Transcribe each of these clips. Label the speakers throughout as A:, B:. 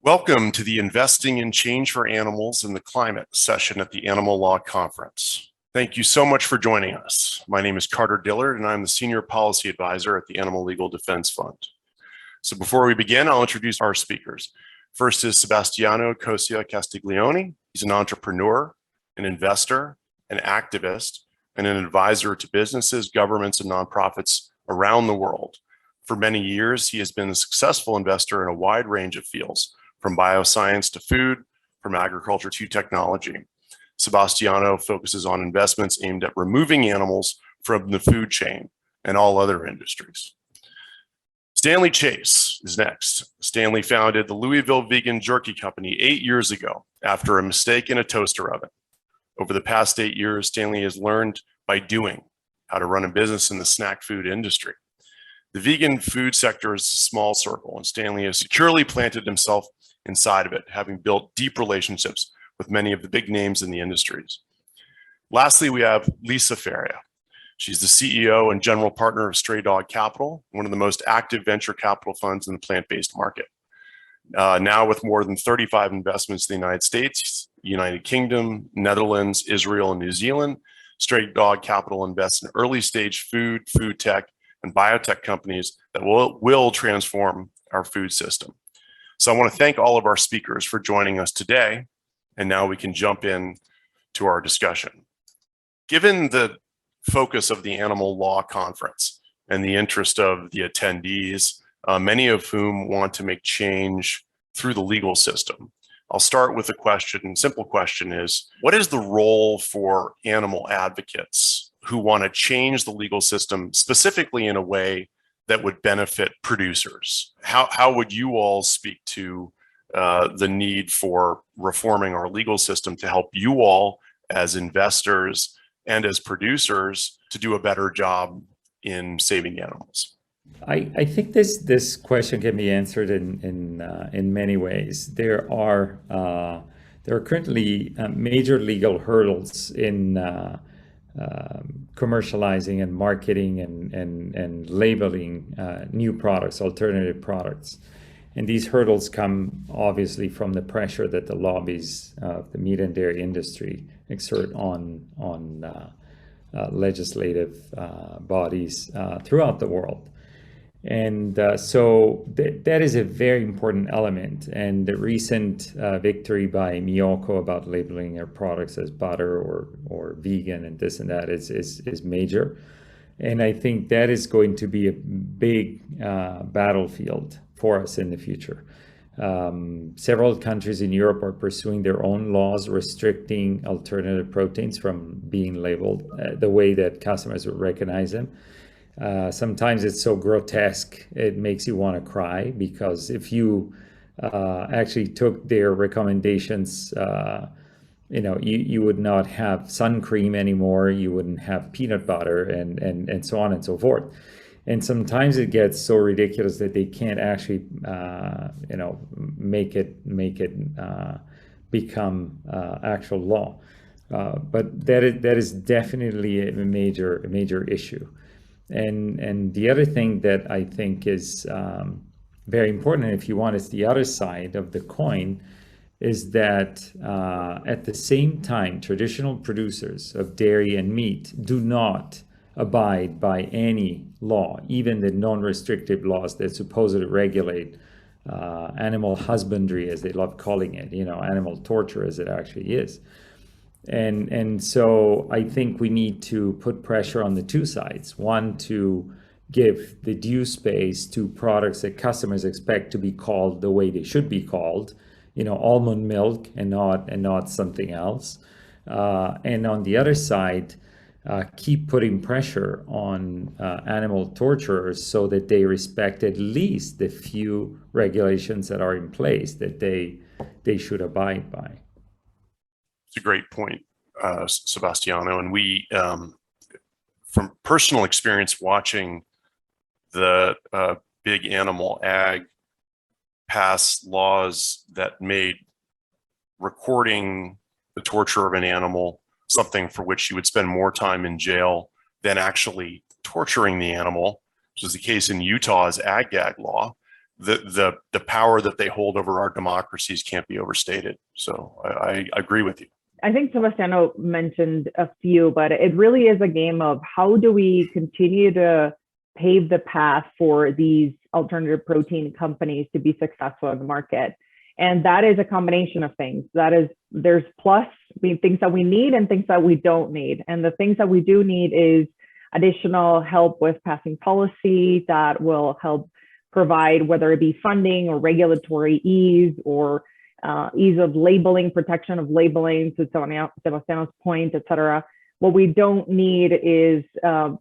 A: Welcome to the Investing in Change for Animals and the Climate session at the Animal Law Conference. Thank you so much for joining us. My name is Carter Dillard, and I'm the Senior Policy Advisor at the Animal Legal Defense Fund. So before we begin, I'll introduce our speakers. First is Sebastiano Cosia Castiglione. He's an entrepreneur, an investor, an activist, and an advisor to businesses, governments, and nonprofits around the world. For many years, he has been a successful investor in a wide range of fields, from bioscience to food, from agriculture to technology. Sebastiano focuses on investments aimed at removing animals from the food chain and all other industries. Stanley Chase is next. Stanley founded the Louisville Vegan Jerky Company 8 years ago after a mistake in a toaster oven. Over the past 8 years, Stanley has learned by doing how to run a business in the snack food industry. The vegan food sector is a small circle, and Stanley has securely planted himself inside of it, having built deep relationships with many of the big names in the industries. Lastly, we have Lisa Faria. She's the CEO and general partner of Stray Dog Capital, one of the most active venture capital funds in the plant-based market. Now with more than 35 investments in the United States, United Kingdom, Netherlands, Israel, and New Zealand, Stray Dog Capital invests in early stage food tech, and biotech companies that will transform our food system. So I want to thank all of our speakers for joining us today, and now we can jump in to our discussion. Given the focus of the Animal Law Conference and the interest of the attendees, many of whom want to make change through the legal system, I'll start with a question. Simple question is, what is the role for animal advocates who want to change the legal system specifically in a way that would benefit producers? How would you all speak to the need for reforming our legal system to help you all as investors and as producers to do a better job in saving animals?
B: I think this question can be answered in many ways. There are currently major legal hurdles in commercializing and marketing and labeling new products, alternative products. And these hurdles come obviously from the pressure that the lobbies of the meat and dairy industry exert on legislative bodies throughout the world. And so that is a very important element. And the recent victory by Miyoko about labeling their products as butter or vegan and this and that is major. And I think that is going to be a big battlefield for us in the future. Several countries in Europe are pursuing their own laws restricting alternative proteins from being labeled the way that customers would recognize them. Sometimes it's so grotesque, it makes you want to cry, because if you actually took their recommendations, you would not have sun cream anymore, you wouldn't have peanut butter, and so on and so forth. And sometimes it gets so ridiculous that they can't actually, make it become actual law. But that is definitely a major issue. And the other thing that I think is very important, and if you want, it's the other side of the coin, is that at the same time, traditional producers of dairy and meat do not abide by any law, even the non-restrictive laws that supposedly regulate animal husbandry, as they love calling it, animal torture as it actually is. And so I think we need to put pressure on the two sides. One, to give the due space to products that customers expect to be called the way they should be called, almond milk and not something else. And on the other side, keep putting pressure on animal torturers so that they respect at least the few regulations that are in place that they should abide by.
A: It's a great point, Sebastiano. And we, from personal experience watching the big animal ag pass laws that made recording the torture of an animal something for which you would spend more time in jail than actually torturing the animal, which is the case in Utah's ag gag law, the power that they hold over our democracies can't be overstated. So I agree with you.
C: I think Sebastiano mentioned a few, but it really is a game of how do we continue to pave the path for these alternative protein companies to be successful in the market. And that is a combination of things. There's plus things that we need and things that we don't need. And the things that we do need is additional help with passing policy that will help provide, whether it be funding or regulatory ease or ease of labeling, protection of labeling, to Sebastiano's point, et cetera. What we don't need is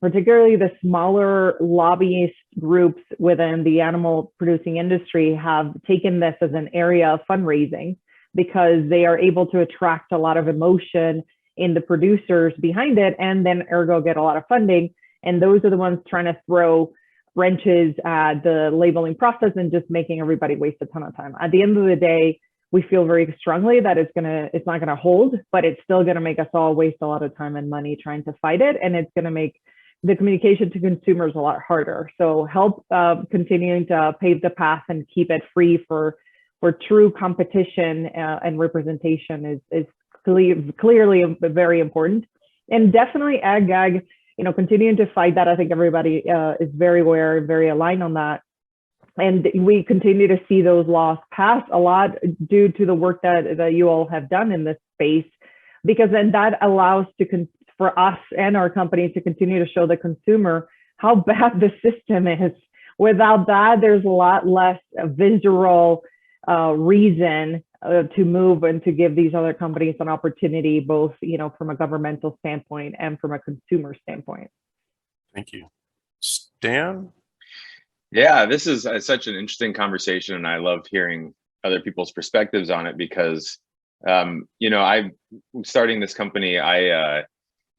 C: particularly the smaller lobbyist groups within the animal producing industry have taken this as an area of fundraising because they are able to attract a lot of emotion in the producers behind it and then ergo get a lot of funding. And those are the ones trying to throw wrenches at the labeling process and just making everybody waste a ton of time. At the end of the day, we feel very strongly that it's not gonna hold, but it's still gonna make us all waste a lot of time and money trying to fight it, and it's gonna make the communication to consumers a lot harder. So help continuing to pave the path and keep it free for true competition and representation is clearly very important, and definitely ag. Continuing to fight that. I think everybody is very aware, very aligned on that. And we continue to see those laws pass a lot due to the work that you all have done in this space, because then that allows for us and our companies to continue to show the consumer how bad the system is. Without that, there's a lot less visceral reason to move and to give these other companies an opportunity, both from a governmental standpoint and from a consumer standpoint.
A: Thank you. Stan?
D: Yeah, this is such an interesting conversation, and I love hearing other people's perspectives on it because, I starting this company, I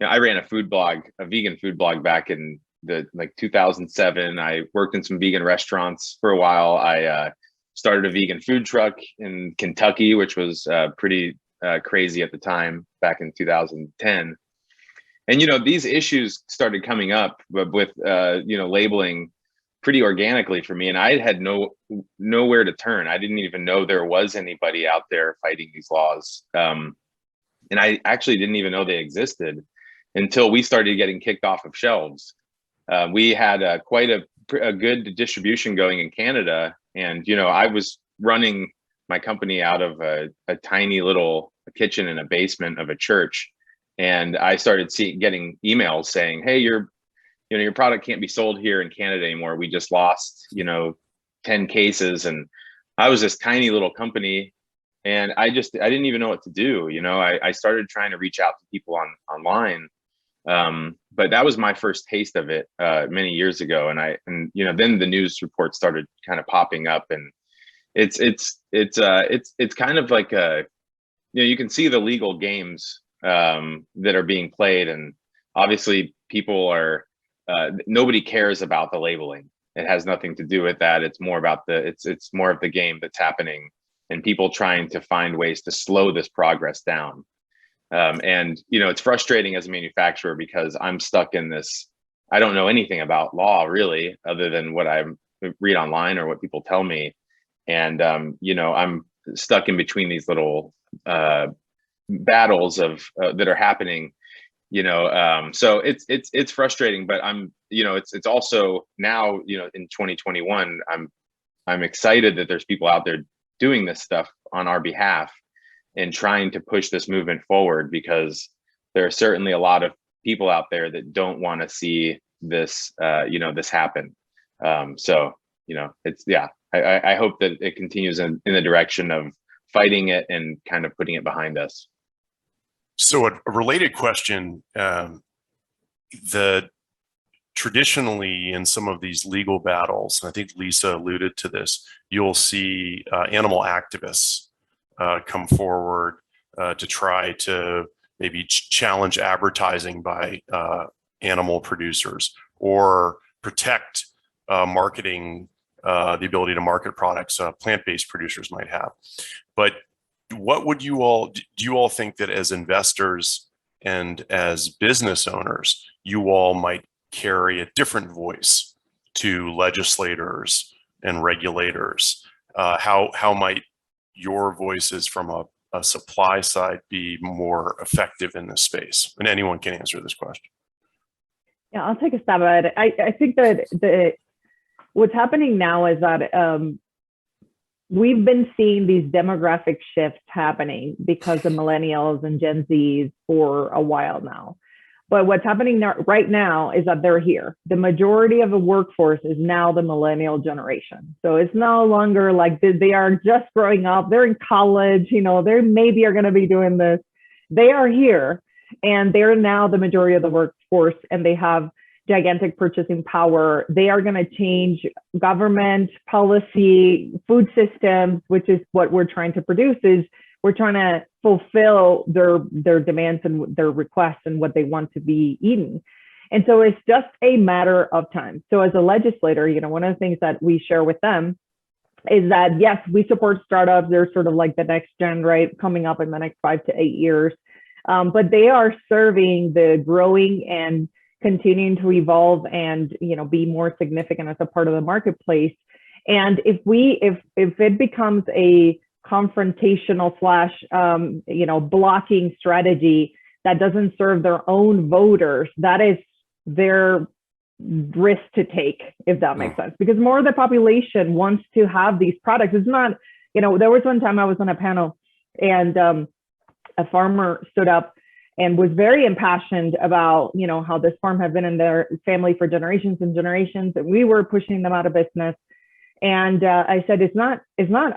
D: ran a food blog, a vegan food blog back in 2007. I worked in some vegan restaurants for a while. I started a vegan food truck in Kentucky, which was pretty crazy at the time back in 2010. And these issues started coming up with labeling pretty organically for me, and I had nowhere to turn. I didn't even know there was anybody out there fighting these laws, and I actually didn't even know they existed until we started getting kicked off of shelves. We had quite a good distribution going in Canada, and I was running my company out of a tiny little kitchen in a basement of a church, and I started getting emails saying, "Hey, your product can't be sold here in Canada anymore. We just lost, 10 cases." And I was this tiny little company, and I didn't even know what to do. I started trying to reach out to people online. But that was my first taste of it many years ago. And then the news reports started kind of popping up, and it's kind of like you can see the legal games that are being played, and obviously people are nobody cares about the labeling. It has nothing to do with that. It's more about it's more of the game that's happening, and people trying to find ways to slow this progress down. And it's frustrating as a manufacturer because I'm stuck in this. I don't know anything about law really, other than what I read online or what people tell me. And I'm stuck in between these little battles that are happening. So it's frustrating, but it's also now, in 2021, I'm excited that there's people out there doing this stuff on our behalf and trying to push this movement forward, because there are certainly a lot of people out there that don't want to see this, this happen. I hope that it continues in the direction of fighting it and kind of putting it behind us.
A: So a related question, traditionally in some of these legal battles, and I think Lisa alluded to this, you'll see animal activists come forward to try to maybe challenge advertising by animal producers or protect marketing, the ability to market products plant-based producers might have. But what would do you all think that as investors and as business owners, you all might carry a different voice to legislators and regulators? How might your voices from a supply side be more effective in this space? And anyone can answer this question.
C: Yeah, I'll take a stab at it. I think that what's happening now is that we've been seeing these demographic shifts happening because of millennials and Gen Zs for a while now. But what's happening right now is that they're here. The majority of the workforce is now the millennial generation. So it's no longer like they are just growing up. They're in college, you know, they maybe are going to be doing this. They are here and they're now the majority of the workforce, and they have gigantic purchasing power. They are going to change government policy, food systems, which is what we're trying to produce. Is we're trying to fulfill their demands and their requests and what they want to be eaten. And so it's just a matter of time. So as a legislator, you know, one of the things that we share with them is that, yes, we support startups. They're sort of like the next gen, right? Coming up in the next 5 to 8 years. But they are serving the growing and continuing to evolve and, you know, be more significant as a part of the marketplace. And if it becomes a confrontational / you know, blocking strategy that doesn't serve their own voters, that is their risk to take, if that makes sense, because more of the population wants to have these products. It's not, you know, there was one time I was on a panel and a farmer stood up and was very impassioned about, you know, how this farm had been in their family for generations and generations, and we were pushing them out of business. And I said, it's not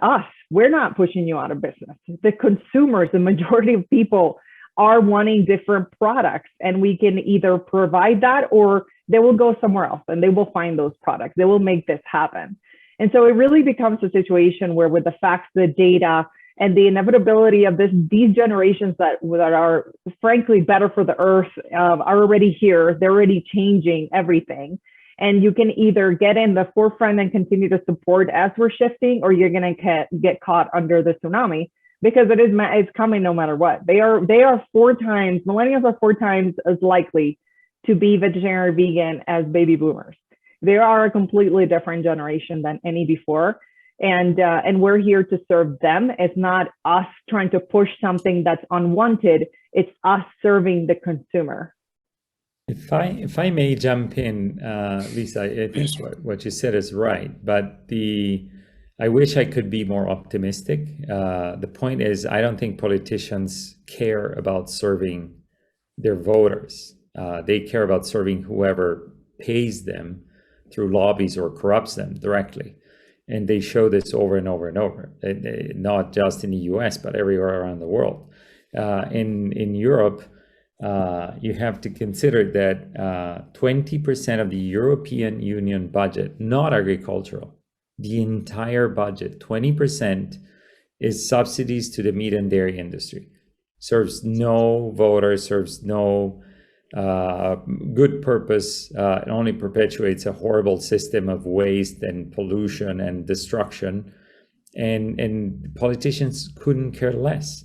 C: us. We're not pushing you out of business. The consumers, the majority of people are wanting different products, and we can either provide that or they will go somewhere else and they will find those products. They will make this happen. And so it really becomes a situation where, with the facts, the data, and the inevitability of these generations that are frankly better for the earth are already here. They're already changing everything. And you can either get in the forefront and continue to support as we're shifting, or you're going to get caught under the tsunami, because it's coming no matter what. Millennials are 4 times as likely to be vegetarian or vegan as baby boomers. They are a completely different generation than any before. And we're here to serve them. It's not us trying to push something that's unwanted. It's us serving the consumer.
B: If I may jump in, Lisa, I think what you said is right, but I wish I could be more optimistic. The point is, I don't think politicians care about serving their voters. They care about serving whoever pays them through lobbies or corrupts them directly. And they show this over and over and over, not just in the US, but everywhere around the world. In Europe, you have to consider that 20% of the European Union budget, not agricultural, the entire budget, 20% is subsidies to the meat and dairy industry. Serves no voter, serves no good purpose. It only perpetuates a horrible system of waste and pollution and destruction. And politicians couldn't care less.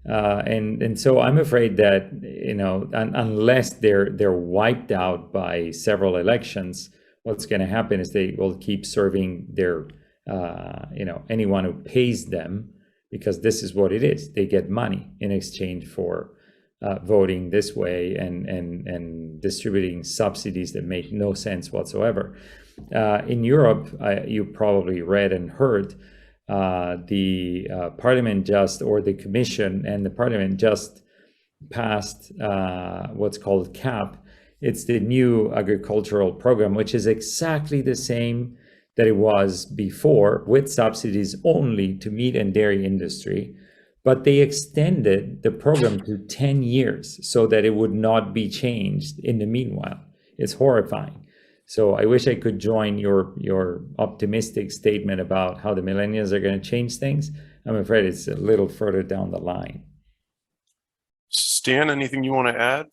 B: And so I'm afraid that, you know, unless they're wiped out by several elections, what's going to happen is they will keep serving their, you know, anyone who pays them, because this is what it is. They get money in exchange for voting this way and distributing subsidies that make no sense whatsoever. In Europe, you probably read and heard the parliament or the commission and the parliament just passed what's called CAP. It's the new agricultural program, which is exactly the same that it was before, with subsidies only to meat and dairy industry. But they extended the program to 10 years so that it would not be changed in the meanwhile. It's horrifying. So I wish I could join your optimistic statement about how the millennials are going to change things. I'm afraid it's a little further down the line.
A: Stan, anything you want to add?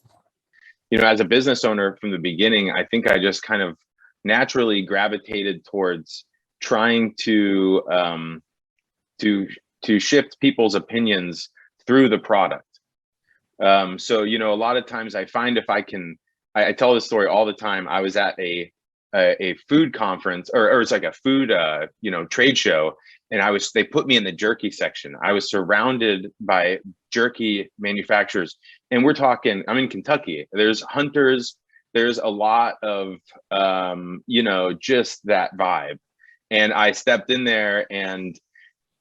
D: You know, as a business owner from the beginning, I think I just kind of naturally gravitated towards trying to shift people's opinions through the product. So, you know, a lot of times I find if I tell this story all the time. I was at a a food conference, or it's like a food trade show, and they put me in the jerky section. I was surrounded by jerky manufacturers, and we're talking, I'm in Kentucky. There's hunters, there's a lot of just that vibe. And I stepped in there, and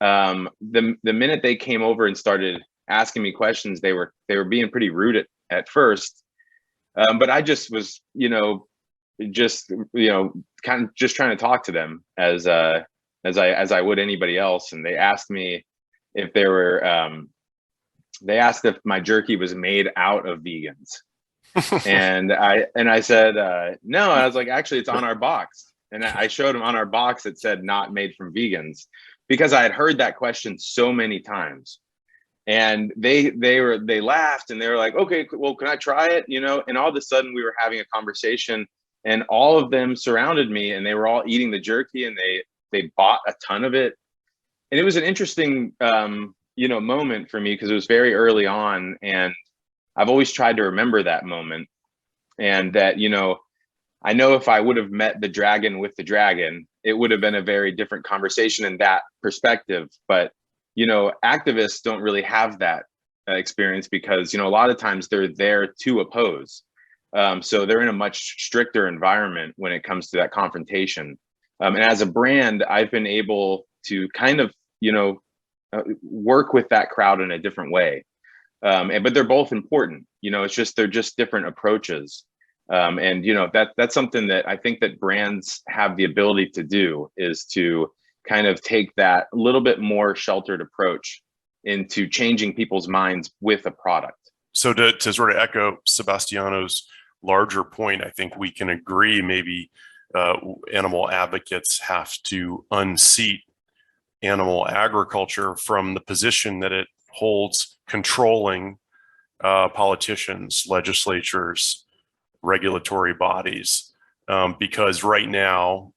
D: the minute they came over and started asking me questions, they were being pretty rude at first. But I just was, kind of just trying to talk to them as I would anybody else. And they asked me if they asked if my jerky was made out of vegans. and I said, no. I was like, actually, it's on our box. And I showed them on our box, it said not made from vegans, because I had heard that question so many times. And they laughed, and they were like, okay, well, can I try it? And all of a sudden we were having a conversation, and all of them surrounded me, and they were all eating the jerky, and they bought a ton of it. And it was an interesting, moment for me, because it was very early on. And I've always tried to remember that moment, and that, I know if I would have met the dragon with the dragon, it would have been a very different conversation in that perspective. But activists don't really have that experience, because a lot of times they're there to oppose, so they're in a much stricter environment when it comes to that confrontation. And as a brand, I've been able to kind of work with that crowd in a different way, but they're both important. They're just different approaches. And that's something that I think that brands have the ability to do, is to kind of take that little bit more sheltered approach into changing people's minds with a product.
A: So to sort of echo Sebastiano's larger point, I think we can agree maybe animal advocates have to unseat animal agriculture from the position that it holds, controlling politicians, legislatures, regulatory bodies. Because right now,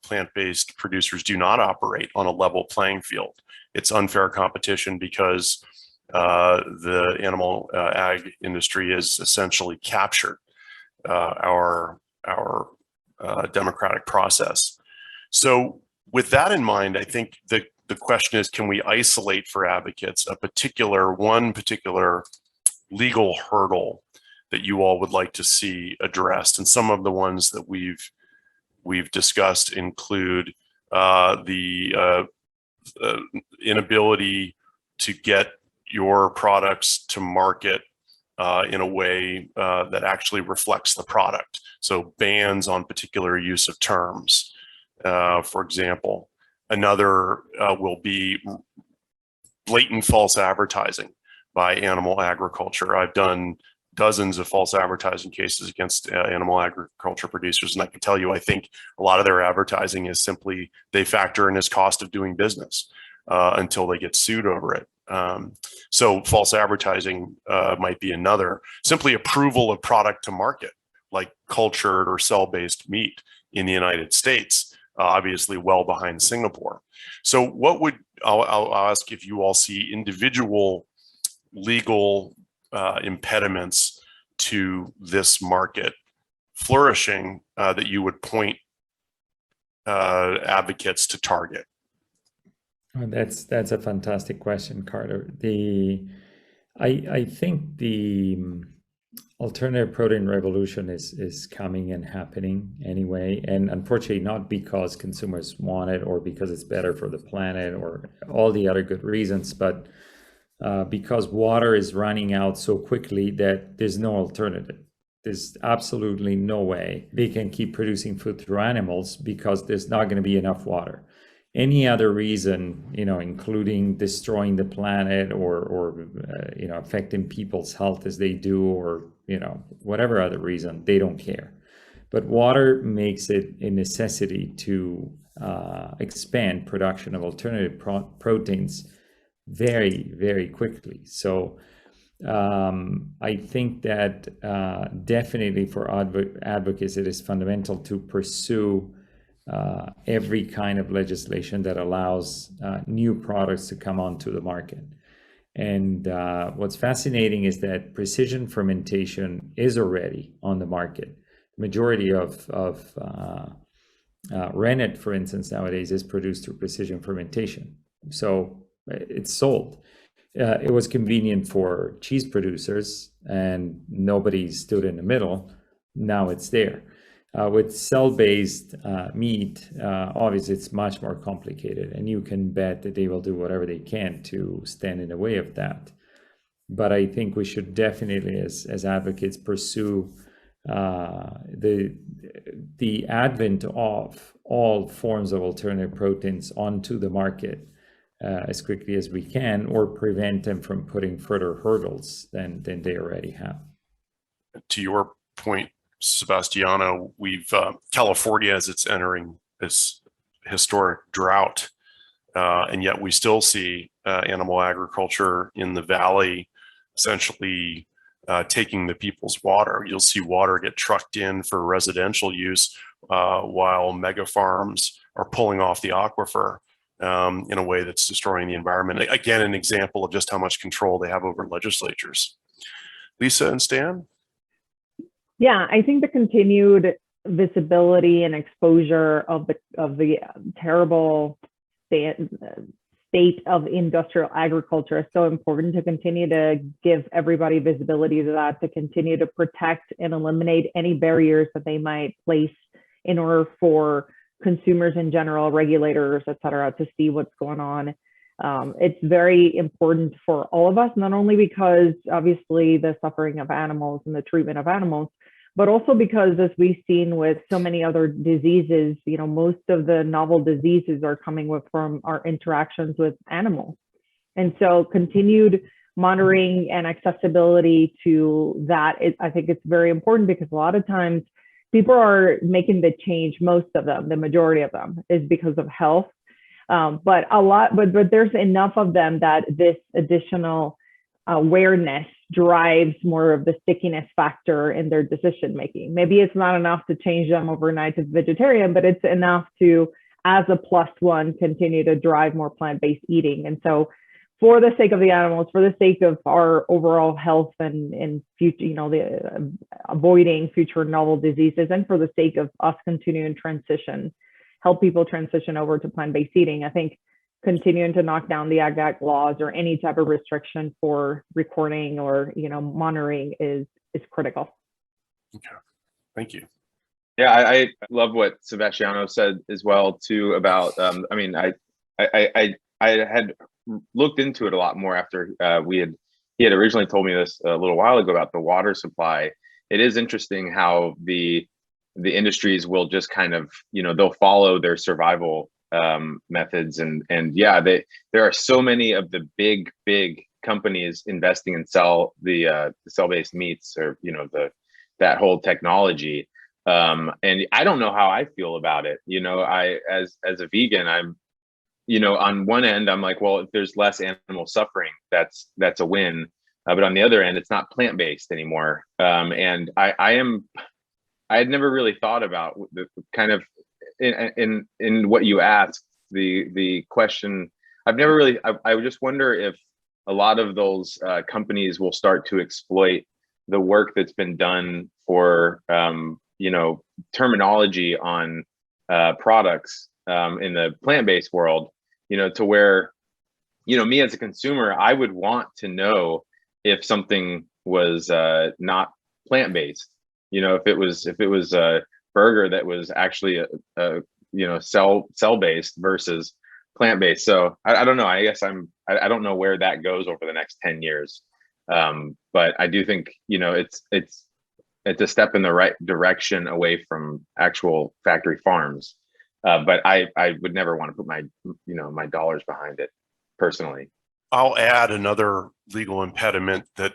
A: plant-based producers do not operate on a level playing field. It's unfair competition because the animal ag industry is essentially captured our democratic process. So with that in mind, I think the question is, can we isolate for advocates one particular legal hurdle that you all would like to see addressed? And some of the ones that we've discussed include the inability to get your products to market in a way that actually reflects the product. So bans on particular use of terms, for example. Another will be blatant false advertising by animal agriculture. I've done dozens of false advertising cases against animal agriculture producers, and I can tell you, I think a lot of their advertising is simply they factor in as cost of doing business until they get sued over it. So false advertising might be another. Simply approval of product to market, like cultured or cell-based meat in the United States, obviously well behind Singapore. So I'll ask if you all see individual legal impediments to this market flourishing that you would point advocates to target.
B: That's a fantastic question, Carter. I think the alternative protein revolution is coming and happening anyway, and unfortunately not because consumers want it or because it's better for the planet or all the other good reasons, but because water is running out so quickly that there's no alternative. There's absolutely no way they can keep producing food through animals because there's not going to be enough water. Any other reason, including destroying the planet or affecting people's health as they do, or, whatever other reason, they don't care. But water makes it a necessity to expand production of alternative proteins very, very quickly. So I think that definitely for advocates, it is fundamental to pursue every kind of legislation that allows new products to come onto the market. And what's fascinating is that precision fermentation is already on the market. majority of rennet, for instance, nowadays is produced through precision fermentation. So it's sold. It was convenient for cheese producers and nobody stood in the middle. Now it's there. With cell-based meat, obviously it's much more complicated, and you can bet that they will do whatever they can to stand in the way of that. But I think we should definitely, as advocates, pursue the advent of all forms of alternative proteins onto the market as quickly as we can, or prevent them from putting further hurdles than they already have.
A: To your point, Sebastiano, California, as it's entering this historic drought, and yet we still see animal agriculture in the valley essentially taking the people's water. You'll see water get trucked in for residential use while mega farms are pulling off the aquifer in a way that's destroying the environment. Again, an example of just how much control they have over legislatures. Lisa and Stan?
C: Yeah, I think the continued visibility and exposure of the terrible state of industrial agriculture is so important to continue to give everybody visibility to that, to continue to protect and eliminate any barriers that they might place in order for consumers in general, regulators, et cetera, to see what's going on. It's very important for all of us, not only because obviously the suffering of animals and the treatment of animals, but also because, as we've seen with so many other diseases, most of the novel diseases are coming from our interactions with animals. And so continued monitoring and accessibility to that, I think it's very important, because a lot of times people are making the change. Most of them, the majority of them, is because of health. But there's enough of them that this additional awareness drives more of the stickiness factor in their decision making. Maybe it's not enough to change them overnight to vegetarian, but it's enough to, as a +1, continue to drive more plant-based eating. And so, for the sake of the animals, for the sake of our overall health and future, avoiding future novel diseases, and for the sake of us continuing to help people transition over to plant-based eating, I think continuing to knock down the Ag Act laws or any type of restriction for recording or monitoring is critical.
A: Okay, thank you.
D: Yeah, I love what Sebastiano said as well too about. I mean, I had looked into it a lot more after he had originally told me this a little while ago about the water supply. It is interesting how the industries will just kind of they'll follow their survival methods, and yeah, there are so many of the big companies investing in the cell-based meats, or that whole technology, and I don't know how I feel about it. I as a vegan, I'm on one end I'm like, well, if there's less animal suffering, that's a win, but on the other end, it's not plant-based anymore, and I had never really thought about the kind of in what you asked, the question. I've never really, I would just wonder if a lot of those companies will start to exploit the work that's been done for terminology on products in the plant-based world, to where me as a consumer, I would want to know if something was not plant-based, if it was a burger that was actually a cell-based versus plant-based. So I don't know. I guess I don't know where that goes over the next 10 years. But I do think it's a step in the right direction away from actual factory farms. But I would never want to put my dollars behind it personally.
A: I'll add another legal impediment that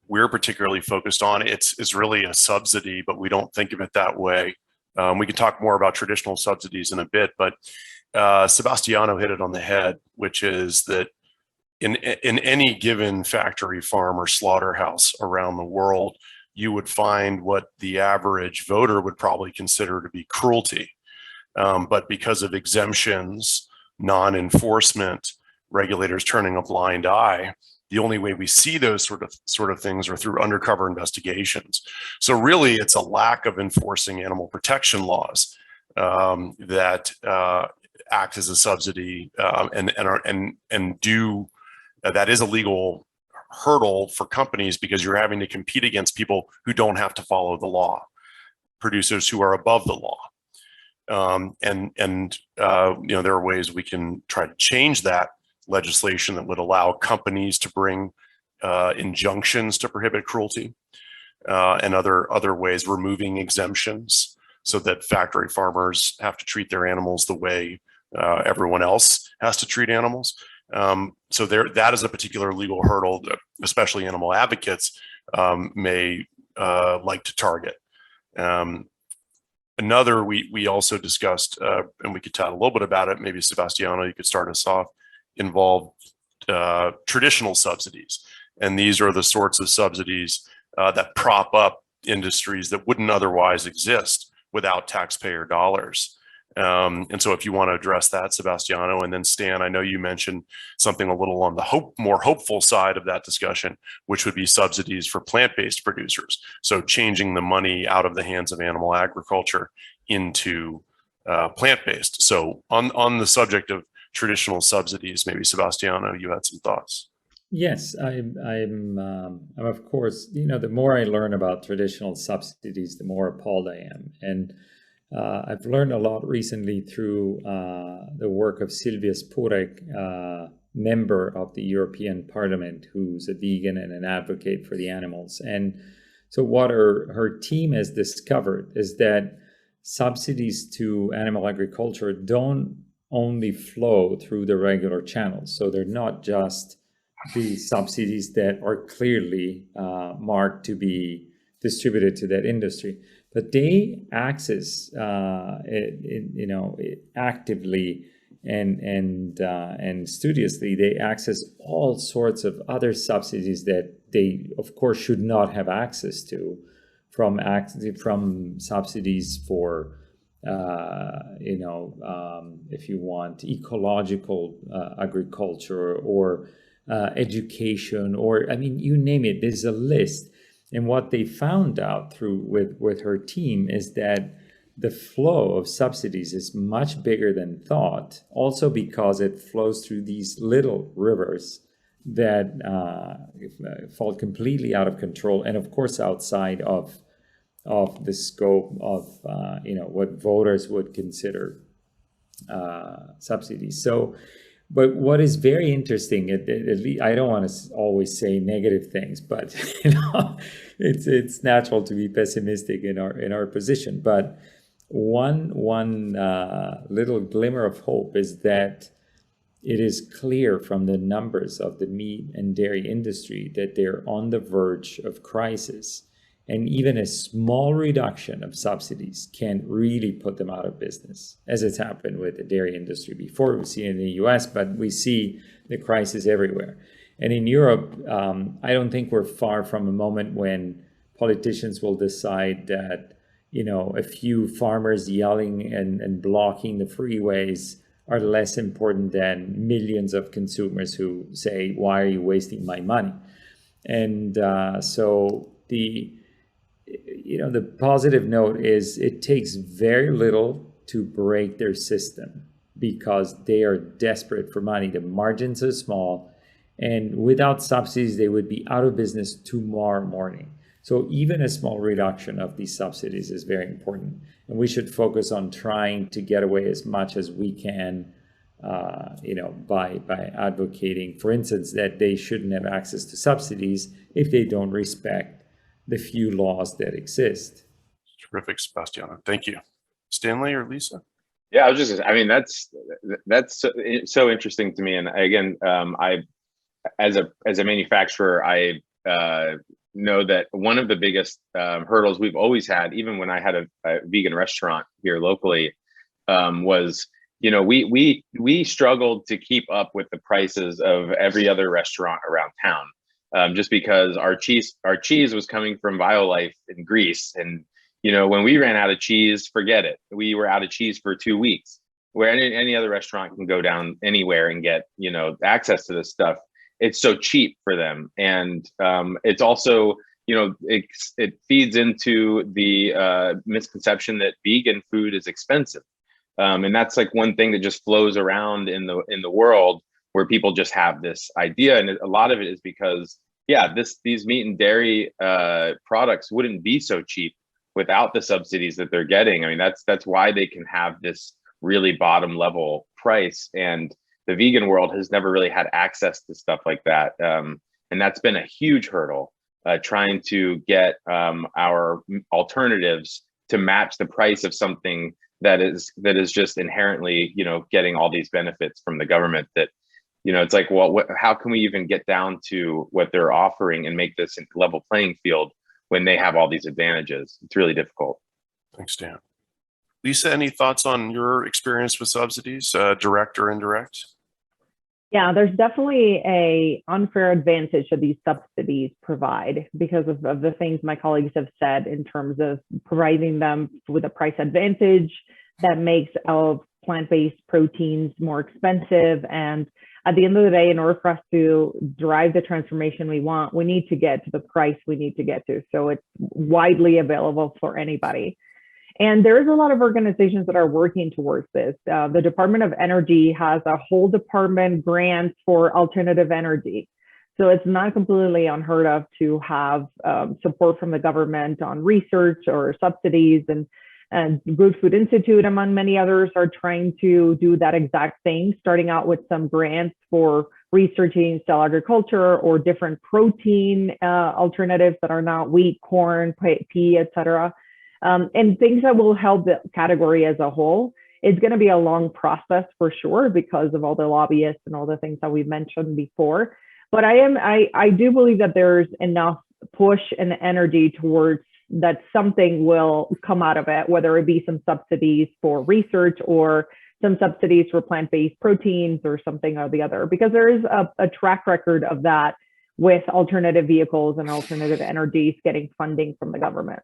A: we're particularly focused on. It's really a subsidy, but we don't think of it that way. We can talk more about traditional subsidies in a bit, but Sebastiano hit it on the head, which is that in any given factory farm or slaughterhouse around the world, you would find what the average voter would probably consider to be cruelty. But because of exemptions, non-enforcement, regulators turning a blind eye, the only way we see those sort of things are through undercover investigations. So really, it's a lack of enforcing animal protection laws that act as a subsidy and do that is a legal hurdle for companies because you're having to compete against people who don't have to follow the law, producers who are above the law. There are ways we can try to change that legislation that would allow companies to bring injunctions to prohibit cruelty and other ways, removing exemptions so that factory farmers have to treat their animals the way everyone else has to treat animals. So that is a particular legal hurdle that especially animal advocates may like to target. Another we also discussed, and we could chat a little bit about it, maybe Sebastiano, you could start us off, involved traditional subsidies. And these are the sorts of subsidies that prop up industries that wouldn't otherwise exist without taxpayer dollars. And so if you want to address that, Sebastiano, and then Stan, I know you mentioned something a little on the more hopeful side of that discussion, which would be subsidies for plant-based producers. So changing the money out of the hands of animal agriculture into plant-based. So on the subject of traditional subsidies, maybe Sebastiano, you had some thoughts.
B: Yes, I'm of course, the more I learn about traditional subsidies, the more appalled I am. And I've learned a lot recently through the work of Silvia Spurek, member of the European Parliament, who's a vegan and an advocate for the animals. And so what her team has discovered is that subsidies to animal agriculture don't only flow through the regular channels. So they're not just the subsidies that are clearly marked to be distributed to that industry, but they access actively and studiously. They access all sorts of other subsidies that they, of course, should not have access to, from subsidies for if you want ecological agriculture or education, or you name it. There's a list. And what they found out with her team is that the flow of subsidies is much bigger than thought, also because it flows through these little rivers that fall completely out of control, and of course outside of the scope of what voters would consider subsidies. So. But what is very interesting, at least, I don't want to always say negative things, but it's natural to be pessimistic in our position. But one little glimmer of hope is that it is clear from the numbers of the meat and dairy industry that they're on the verge of crisis. And even a small reduction of subsidies can really put them out of business, as it's happened with the dairy industry before. We see it in the US, but we see the crisis everywhere. And in Europe, I don't think we're far from a moment when politicians will decide that, a few farmers yelling and blocking the freeways are less important than millions of consumers who say, why are you wasting my money? And so the positive note is it takes very little to break their system because they are desperate for money. The margins are small, and without subsidies, they would be out of business tomorrow morning. So even a small reduction of these subsidies is very important. And we should focus on trying to get away as much as we can, by advocating, for instance, that they shouldn't have access to subsidies if they don't respect the few laws that exist.
A: Terrific, Sebastiano. Thank you. Stanley or Lisa?
D: Yeah, I was just, that's so interesting to me. And again, I, as a manufacturer, I know that one of the biggest hurdles we've always had, even when I had a vegan restaurant here locally, was, we struggled to keep up with the prices of every other restaurant around town. Just because our cheese was coming from Violife in Greece. And, when we ran out of cheese, forget it. We were out of cheese for 2 weeks, where any other restaurant can go down anywhere and get, access to this stuff. it's so cheap for them. And it's also, it feeds into the misconception that vegan food is expensive. And that's like one thing that just flows around in the world, where people just have this idea. And a lot of it is because, these meat and dairy products wouldn't be so cheap without the subsidies that they're getting. I mean, that's why they can have this really bottom level price. And the vegan world has never really had access to stuff like that. And that's been a huge hurdle, trying to get our alternatives to match the price of something that is just inherently, getting all these benefits from the government. That, it's like, well, how can we even get down to what they're offering and make this a level playing field when they have all these advantages? It's really difficult.
A: Thanks, Dan. Lisa, any thoughts on your experience with subsidies, direct or indirect?
C: Yeah, there's definitely a unfair advantage that these subsidies provide because of the things my colleagues have said in terms of providing them with a price advantage that makes plant-based proteins more expensive. And at the end of the day, in order for us to drive the transformation we want, we need to get to the price we need to get to, so it's widely available for anybody. And there's a lot of organizations that are working towards this. The Department of Energy has a whole department grant for alternative energy. So it's not completely unheard of to have support from the government on research or subsidies. And Good Food Institute, among many others, are trying to do that exact thing, starting out with some grants for researching cell agriculture or different protein alternatives that are not wheat, corn, pea, et cetera. And things that will help the category as a whole. It's going to be a long process for sure because of all the lobbyists and all the things that we've mentioned before. But I do believe that there's enough push and energy towards that something will come out of it, whether it be some subsidies for research or some subsidies for plant-based proteins or something or the other, because there is a track record of that with alternative vehicles and alternative energies getting funding from the government.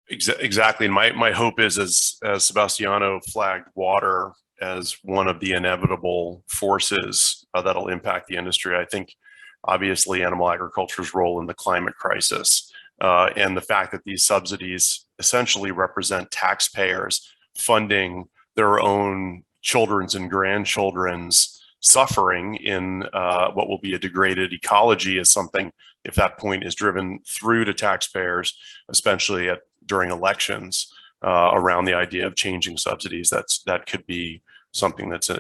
A: Exactly. And my hope is, as Sebastiano flagged water as one of the inevitable forces that'll impact the industry. I think obviously animal agriculture's role in the climate crisis and the fact that these subsidies essentially represent taxpayers funding their own children's and grandchildren's suffering in what will be a degraded ecology is something, if that point is driven through to taxpayers, especially during elections, around the idea of changing subsidies, that could be something that's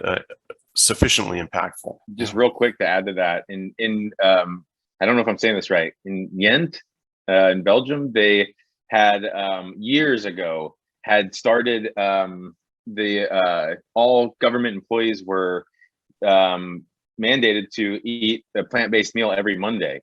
A: sufficiently impactful.
D: Just real quick to add to that, in I don't know if I'm saying this right, in Ghent, in Belgium, they had years ago had started all government employees were mandated to eat a plant-based meal every Monday.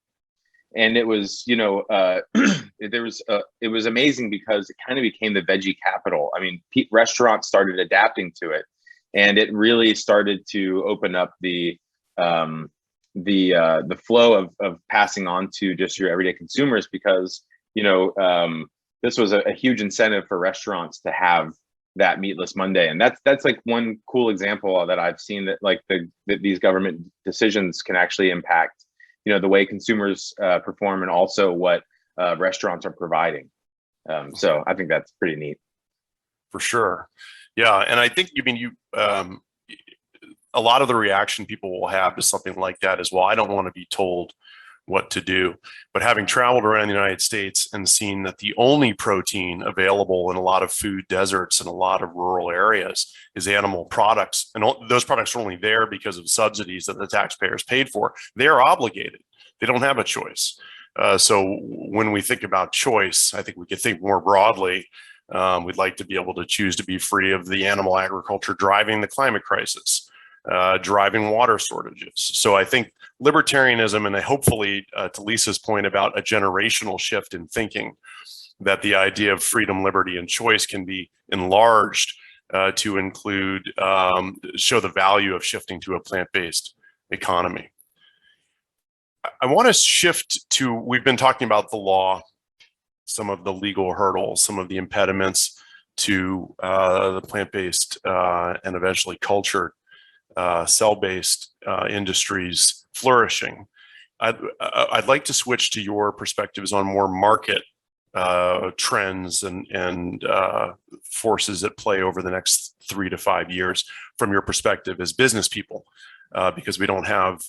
D: And it was, it was amazing because it kind of became the veggie capital. I mean, restaurants started adapting to it, and it really started to open up the flow of passing on to just your everyday consumers, because this was a huge incentive for restaurants to have that meatless Monday. And that's like one cool example that I've seen that that these government decisions can actually impact the way consumers perform, and also what restaurants are providing. So I think that's pretty neat.
A: For sure. Yeah. And I think, a lot of the reaction people will have to something like that is, well, I don't want to be told what to do. But having traveled around the United States and seen that the only protein available in a lot of food deserts and a lot of rural areas is animal products, and those products are only there because of subsidies that the taxpayers paid for, they're obligated. They don't have a choice. So when we think about choice, I think we could think more broadly. We'd like to be able to choose to be free of the animal agriculture driving the climate crisis, driving water shortages. So I think libertarianism, and hopefully to Lisa's point about a generational shift in thinking, that the idea of freedom, liberty, and choice can be enlarged to include, show the value of shifting to a plant-based economy. I want to shift to, we've been talking about the law, some of the legal hurdles, some of the impediments to the plant-based and eventually cultured cell-based industries flourishing. I'd like to switch to your perspectives on more market trends and forces at play over the next 3 to 5 years from your perspective as business people, because we don't have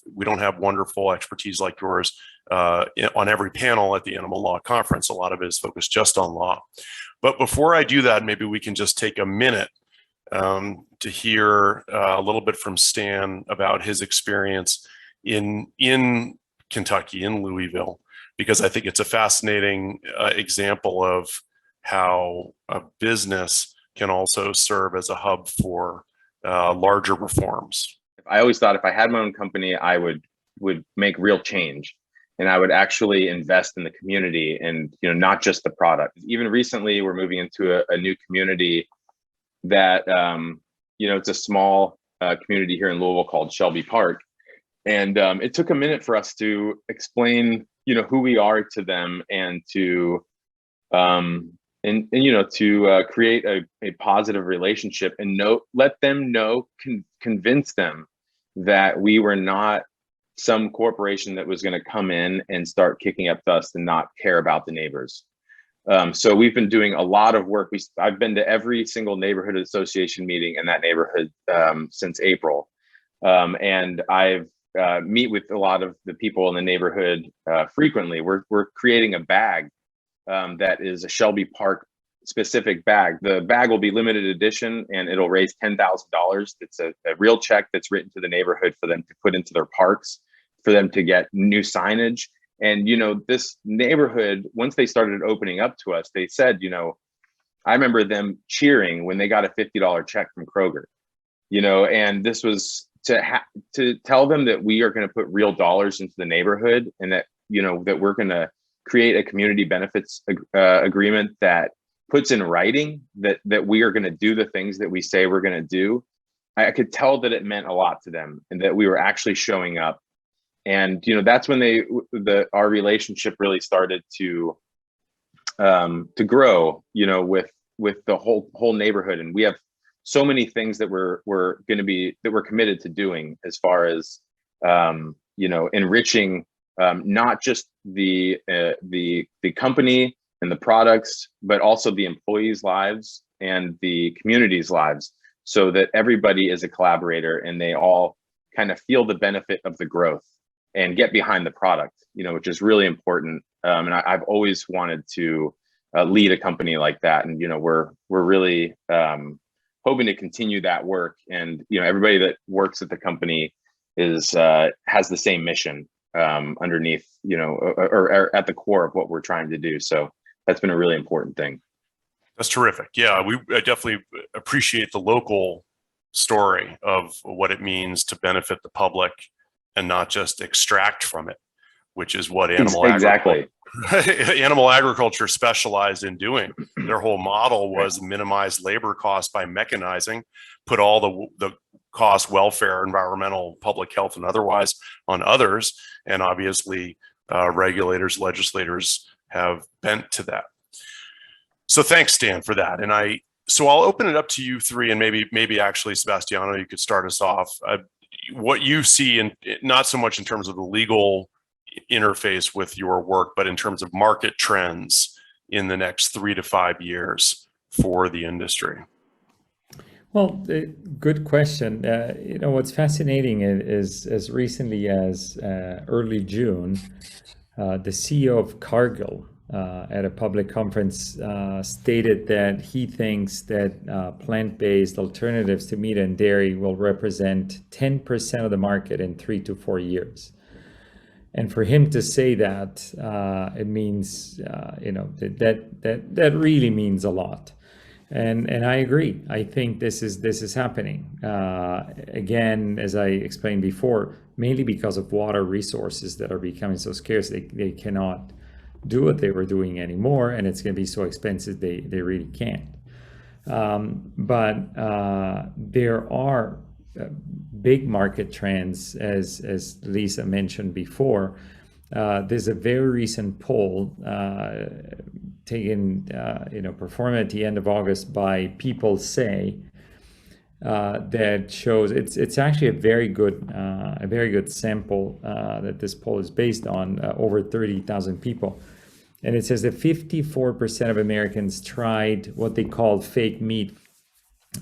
A: wonderful expertise like yours on every panel at the Animal Law Conference. A lot of it is focused just on law. But before I do that, maybe we can just take a minute to hear a little bit from Stan about his experience in Kentucky, in Louisville, because I think it's a fascinating example of how a business can also serve as a hub for larger reforms.
D: I always thought if I had my own company, I would make real change, and I would actually invest in the community and, not just the product. Even recently, we're moving into a new community that, it's a small community here in Louisville called Shelby Park. And it took a minute for us to explain, who we are to them, and to create a positive relationship, and let them know, convince them that we were not some corporation that was going to come in and start kicking up dust and not care about the neighbors. So we've been doing a lot of work. I've been to every single neighborhood association meeting in that neighborhood since April, and I've meet with a lot of the people in the neighborhood frequently. We're creating a bag that is a Shelby Park specific bag. The bag will be limited edition, and it'll raise $10,000. It's a real check that's written to the neighborhood for them to put into their parks, for them to get new signage. And, this neighborhood, once they started opening up to us, they said, I remember them cheering when they got a $50 check from Kroger, and this was to tell them that we are going to put real dollars into the neighborhood, and that, that we're going to create a community benefits agreement that puts in writing that we are going to do the things that we say we're going to do. I could tell that it meant a lot to them, and that we were actually showing up. And, that's when our relationship really started to grow, with the whole neighborhood. And we have so many things that we're committed to doing, as far as, enriching not just the company and the products, but also the employees' lives and the community's lives, so that everybody is a collaborator and they all kind of feel the benefit of the growth and get behind the product, which is really important. And I've always wanted to lead a company like that. And, we're really hoping to continue that work. And, everybody that works at the company has the same mission underneath, or at the core of what we're trying to do. So that's been a really important thing.
A: That's terrific. Yeah, I definitely appreciate the local story of what it means to benefit the public and not just extract from it, which is what animal agriculture specialized in doing. Their whole model was minimize labor costs by mechanizing, put all the cost, welfare, environmental, public health, and otherwise on others. And obviously, regulators, legislators have bent to that. So thanks, Stan, for that. And I'll open it up to you three, and maybe actually, Sebastiano, you could start us off. What you see, and not so much in terms of the legal interface with your work, but in terms of market trends in the next 3 to 5 years for the industry.
B: Well, good question. What's fascinating is as recently as early June, the CEO of Cargill at a public conference stated that he thinks that plant-based alternatives to meat and dairy will represent 10% of the market in 3 to 4 years. And for him to say that, it means, that really means a lot. And I agree. I think this is happening. Again, as I explained before, mainly because of water resources that are becoming so scarce, they cannot do what they were doing anymore, and it's going to be so expensive they really can't. But there are big market trends, as Lisa mentioned before. There's a very recent poll taken, performed at the end of August by People Say, that shows it's actually a very good a very good sample that this poll is based on, over 30,000 people. And it says that 54% of Americans tried what they called fake meat.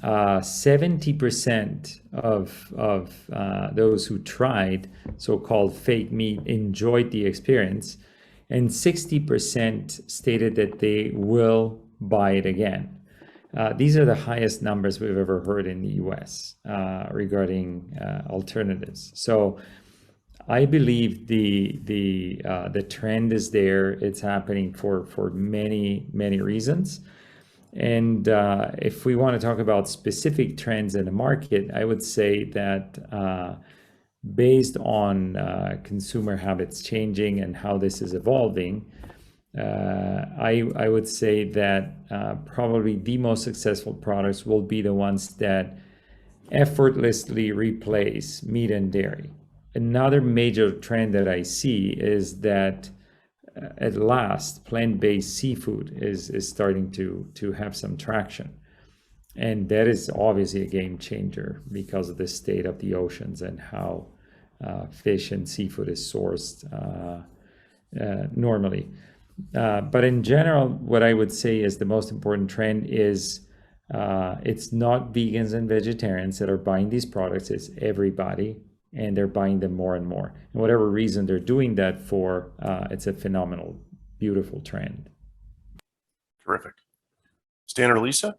B: 70% of those who tried so-called fake meat enjoyed the experience, and 60% stated that they will buy it again. These are the highest numbers we've ever heard in the US regarding alternatives. So I believe the trend is there. It's happening for many reasons. And if we want to talk about specific trends in the market, I would say that based on consumer habits changing and how this is evolving, I would say that probably the most successful products will be the ones that effortlessly replace meat and dairy. Another major trend that I see is that at last plant-based seafood is starting to have some traction. And that is obviously a game changer because of the state of the oceans and how fish and seafood is sourced normally. But in general, what I would say is the most important trend is it's not vegans and vegetarians that are buying these products, it's everybody, and they're buying them more and more. And whatever reason they're doing that for, it's a phenomenal, beautiful trend.
A: Terrific. Stan or Lisa?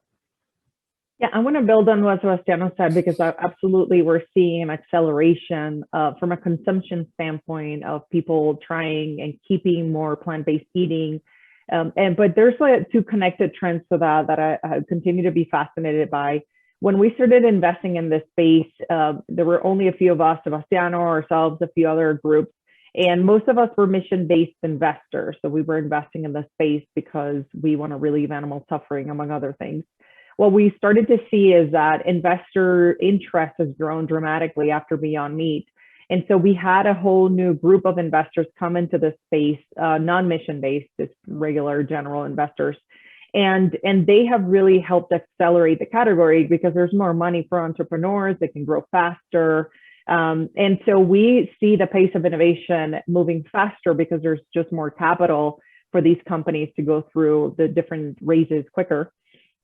C: Yeah, I want to build on what Sebastiano said, because absolutely we're seeing an acceleration from a consumption standpoint of people trying and keeping more plant-based eating. But there's like two connected trends to that I continue to be fascinated by. When we started investing in this space, there were only a few of us, Sebastiano, ourselves, a few other groups, and most of us were mission-based investors. So we were investing in the space because we want to relieve animal suffering, among other things. What we started to see is that investor interest has grown dramatically after Beyond Meat. And so we had a whole new group of investors come into this space, non-mission based, just regular general investors. And they have really helped accelerate the category because there's more money for entrepreneurs, they can grow faster. And so we see the pace of innovation moving faster because there's just more capital for these companies to go through the different raises quicker.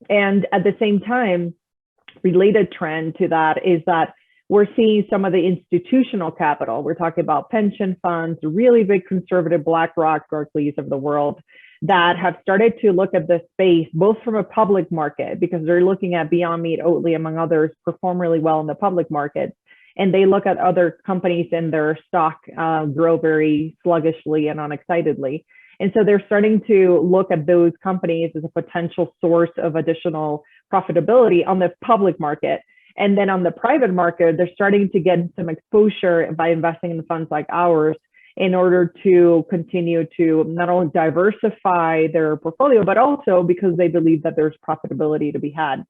C: And at the same time, related trend to that is that we're seeing some of the institutional capital. We're talking about pension funds, really big conservative BlackRock, Barclays of the world, that have started to look at this space, both from a public market, because they're looking at Beyond Meat, Oatly, among others, perform really well in the public market. And they look at other companies and their stock grow very sluggishly and unexcitedly. And so they're starting to look at those companies as a potential source of additional profitability on the public market. And then on the private market, they're starting to get some exposure by investing in funds like ours in order to continue to not only diversify their portfolio, but also because they believe that there's profitability to be had.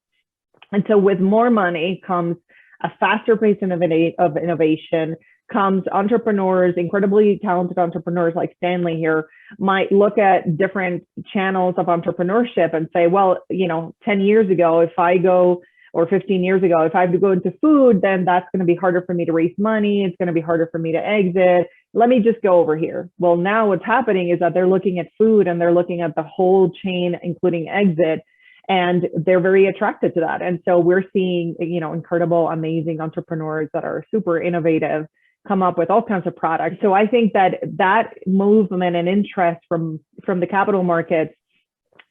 C: And so with more money comes a faster pace of innovation, comes entrepreneurs, incredibly talented entrepreneurs like Stanley here, might look at different channels of entrepreneurship and say, well, 10 years ago, if I go, or 15 years ago, if I have to go into food, then that's going to be harder for me to raise money. It's going to be harder for me to exit. Let me just go over here. Well, now what's happening is that they're looking at food and they're looking at the whole chain, including exit, and they're very attracted to that. And so we're seeing, incredible, amazing entrepreneurs that are super innovative come up with all kinds of products. So I think that movement and interest from the capital markets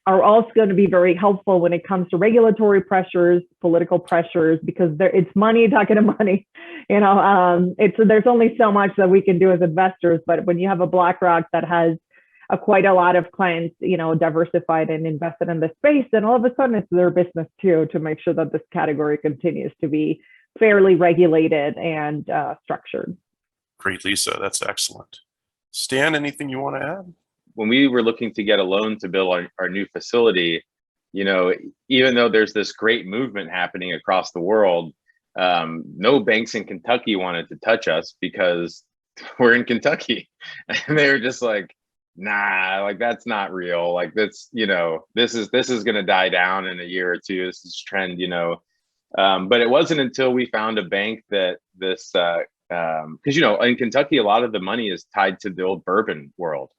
C: are also going to be very helpful when it comes to regulatory pressures, political pressures, because it's money talking to money. There's only so much that we can do as investors, but when you have a BlackRock that has quite a lot of clients, diversified and invested in the space, then all of a sudden it's their business too, to make sure that this category continues to be fairly regulated and structured.
A: Great, Lisa. That's excellent. Stan, anything you want to add?
D: When we were looking to get a loan to build our new facility, even though there's this great movement happening across the world, no banks in Kentucky wanted to touch us because we're in Kentucky. And they were just like, nah, like that's not real. Like that's, this is going to die down in a year or two. This is trend, but it wasn't until we found a bank that this because in Kentucky, a lot of the money is tied to the old bourbon world,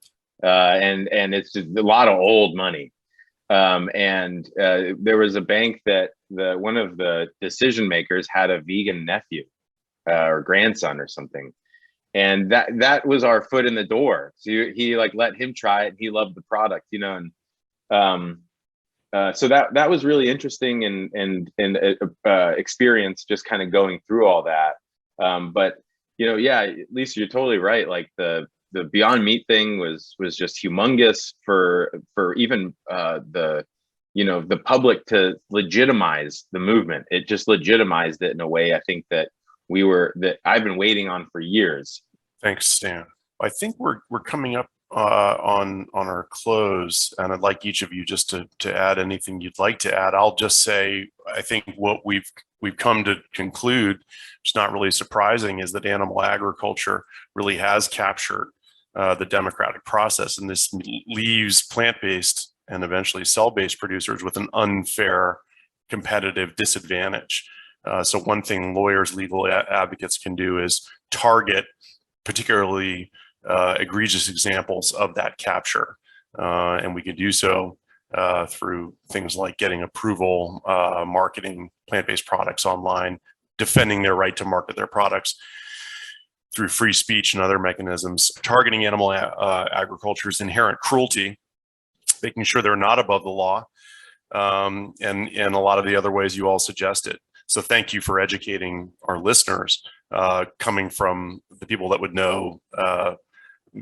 D: and it's just a lot of old money. There was a bank that one of the decision makers had a vegan nephew or grandson or something, and that was our foot in the door. So he like let him try it, and he loved the product, and so that was really interesting and experience, just kind of going through all that. But yeah, Lisa, you're totally right. Like the Beyond Meat thing was just humongous for even the public to legitimize the movement. It just legitimized it in a way, I think, that I've been waiting on for years.
A: Thanks, Stan. I think we're coming up on our close, and I'd like each of you just to add anything you'd like to add. I'll just say, I think what we've come to conclude, which is not really surprising, is that animal agriculture really has captured the democratic process, and this leaves plant-based and eventually cell-based producers with an unfair competitive disadvantage. So one thing lawyers, legal advocates can do is target particularly egregious examples of that capture. And we can do so through things like getting approval, marketing plant-based products online, defending their right to market their products through free speech and other mechanisms, targeting animal agriculture's inherent cruelty, making sure they're not above the law, and a lot of the other ways you all suggested. So thank you for educating our listeners, coming from the people that would know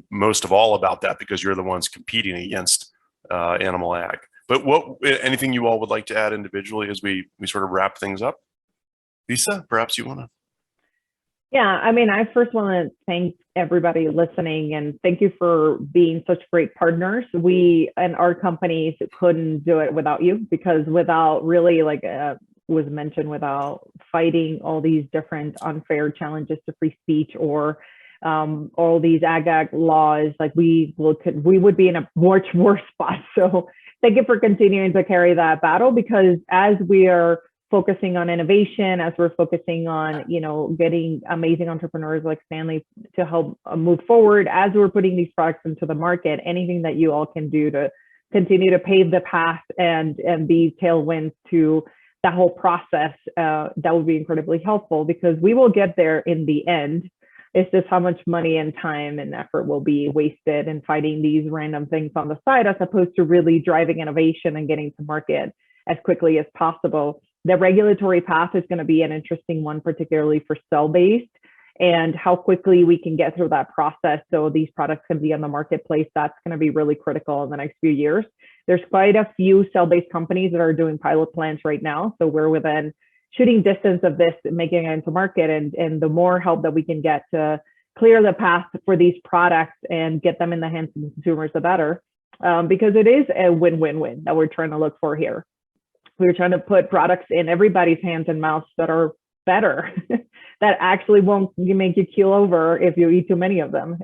A: most of all about that, because you're the ones competing against animal ag. But anything you all would like to add individually as we sort of wrap things up? Lisa, perhaps you want to?
C: Yeah, I mean, I first want to thank everybody listening, and thank you for being such great partners. We and our companies couldn't do it without you, because without really, like was mentioned, without fighting all these different unfair challenges to free speech or all these ag laws, like we would be in a much worse spot. So thank you for continuing to carry that battle, because as we are focusing on innovation, as we're focusing on, getting amazing entrepreneurs like Stanley to help move forward, as we're putting these products into the market, anything that you all can do to continue to pave the path and be tailwinds to that whole process, that would be incredibly helpful, because we will get there in the end. It's just how much money and time and effort will be wasted in fighting these random things on the side, as opposed to really driving innovation and getting to market as quickly as possible. The regulatory path is going to be an interesting one, particularly for cell-based, and how quickly we can get through that process so these products can be on the marketplace. That's going to be really critical in the next few years. There's quite a few cell-based companies that are doing pilot plans right now. So we're within shooting distance of this, making it into market, and the more help that we can get to clear the path for these products and get them in the hands of consumers, the better, because it is a win-win-win that we're trying to look for here. We're trying to put products in everybody's hands and mouths that are better, that actually won't make you keel over if you eat too many of them.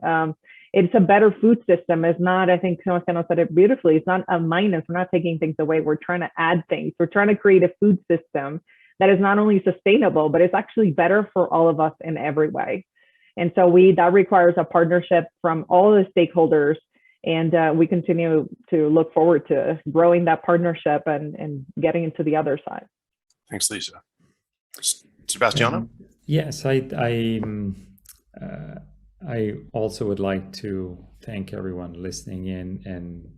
C: It's a better food system. It's not, I think Sebastiano said it beautifully, it's not a minus. We're not taking things away. We're trying to add things. We're trying to create a food system that is not only sustainable, but it's actually better for all of us in every way. And so that requires a partnership from all the stakeholders. And we continue to look forward to growing that partnership and getting into the other side.
A: Thanks, Lisa. Sebastiano?
B: Yes, I also would like to thank everyone listening in, and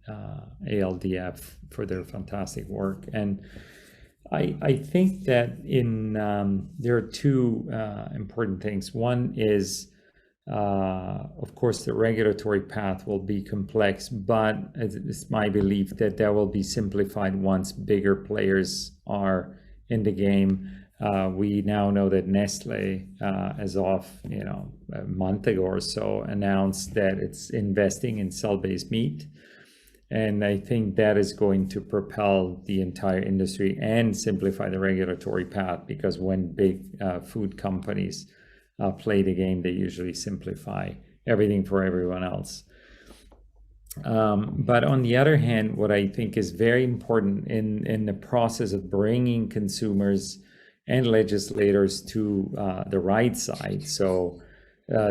B: ALDF for their fantastic work. And I think that there are two important things. One is, of course, the regulatory path will be complex, but it's my belief that will be simplified once bigger players are in the game. We now know that Nestle, as of a month ago or so, announced that it's investing in cell-based meat, and I think that is going to propel the entire industry and simplify the regulatory path, because when big food companies play the game, they usually simplify everything for everyone else. But on the other hand, what I think is very important in the process of bringing consumers and legislators to the right side, so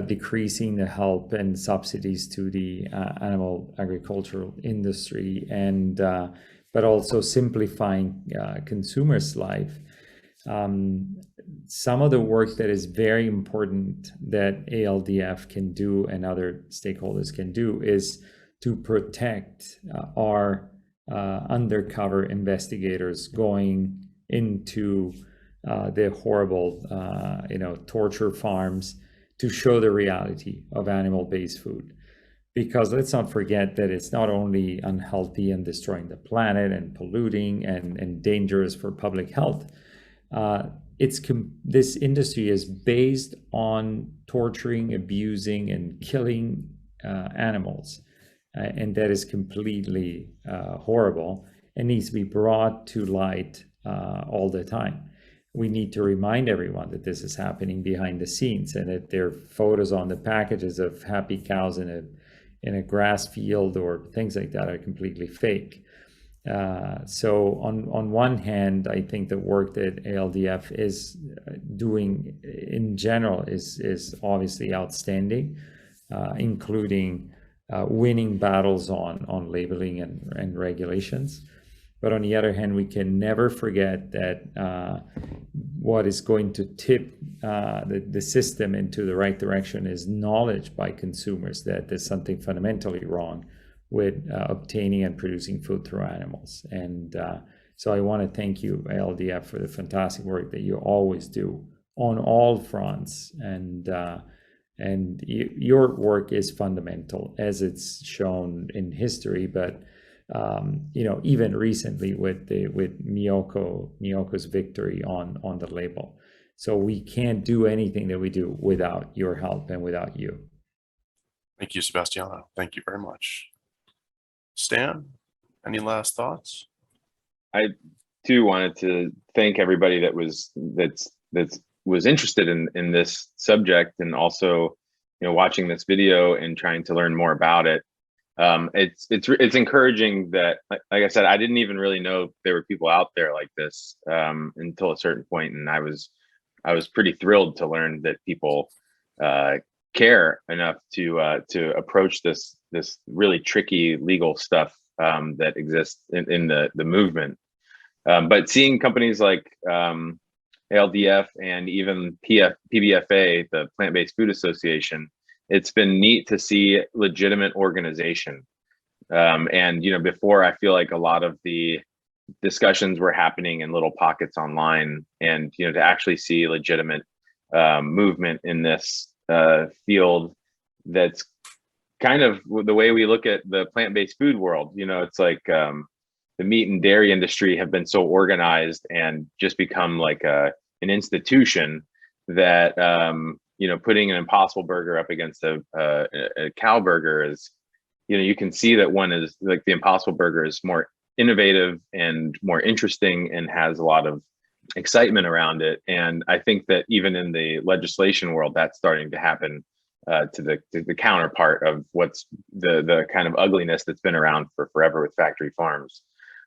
B: decreasing the help and subsidies to the animal agricultural industry, and but also simplifying consumers' life. Some of the work that is very important that ALDF can do and other stakeholders can do is to protect our undercover investigators going into the horrible, torture farms to show the reality of animal-based food. Because let's not forget that it's not only unhealthy and destroying the planet and polluting and dangerous for public health. This industry is based on torturing, abusing, and killing animals. And that is completely horrible and needs to be brought to light all the time. We need to remind everyone that this is happening behind the scenes, and that there are photos on the packages of happy cows in a grass field or things like that are completely fake. So on one hand, I think the work that ALDF is doing in general is obviously outstanding, including winning battles on labeling and regulations. But on the other hand, we can never forget that what is going to tip the system into the right direction is knowledge by consumers that there's something fundamentally wrong with obtaining and producing food through animals. And so I want to thank you, ALDF, for the fantastic work that you always do on all fronts. And your work is fundamental, as it's shown in history, but even recently with Miyoko's victory on the label. So we can't do anything that we do without your help and without you.
A: Thank you, Sebastiano. Thank you very much. Stan, any last thoughts?
D: I too wanted to thank everybody that was interested in this subject, and also, watching this video and trying to learn more about it. It's encouraging that, like I said, I didn't even really know there were people out there like this until a certain point, and I was pretty thrilled to learn that people care enough to approach this really tricky legal stuff that exists in the movement. But seeing companies like ALDF and even PBFA, the Plant-Based Food Association, it's been neat to see legitimate organization. And before, I feel like a lot of the discussions were happening in little pockets online, and to actually see legitimate movement in this field, that's kind of the way we look at the plant-based food world. It's like the meat and dairy industry have been so organized and just become like an institution that putting an Impossible Burger up against a cow burger is, you can see that one is like the Impossible Burger is more innovative and more interesting and has a lot of excitement around it. And I think that even in the legislation world, that's starting to happen to the counterpart of what's the kind of ugliness that's been around for forever with factory farms.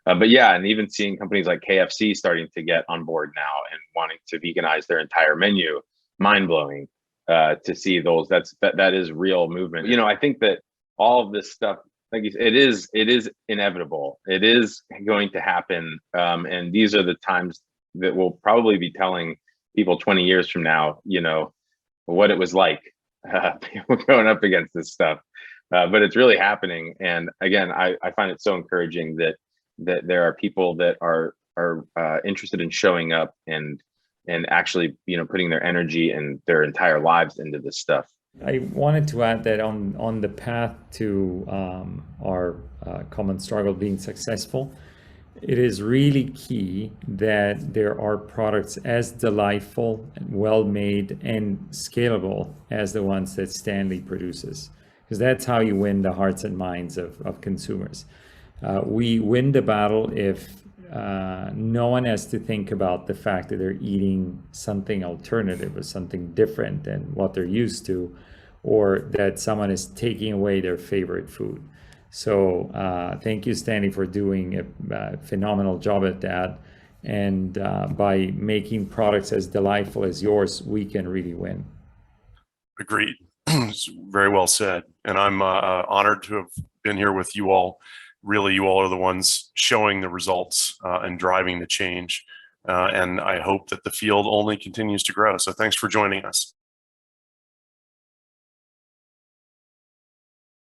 D: But yeah, and even seeing companies like KFC starting to get on board now and wanting to veganize their entire menu, mind blowing to see those. That is real movement. I think that all of this stuff, like you said, it is inevitable. It is going to happen, and these are the times that we'll probably be telling people 20 years from now, what it was like going up against this stuff. But it's really happening, and again, I find it so encouraging that there are people that are interested in showing up and actually putting their energy and their entire lives into this stuff.
B: I wanted to add that on the path to our common struggle being successful, it is really key that there are products as delightful, well made, and scalable as the ones that Stanley produces, because that's how you win the hearts and minds of consumers. We win the battle if no one has to think about the fact that they're eating something alternative or something different than what they're used to, or that someone is taking away their favorite food. So thank you, Stanley, for doing a phenomenal job at that. And by making products as delightful as yours, we can really win.
A: Agreed. Very well said. And I'm honored to have been here with you all. Really, you all are the ones showing the results and driving the change. And I hope that the field only continues to grow. So thanks for joining us.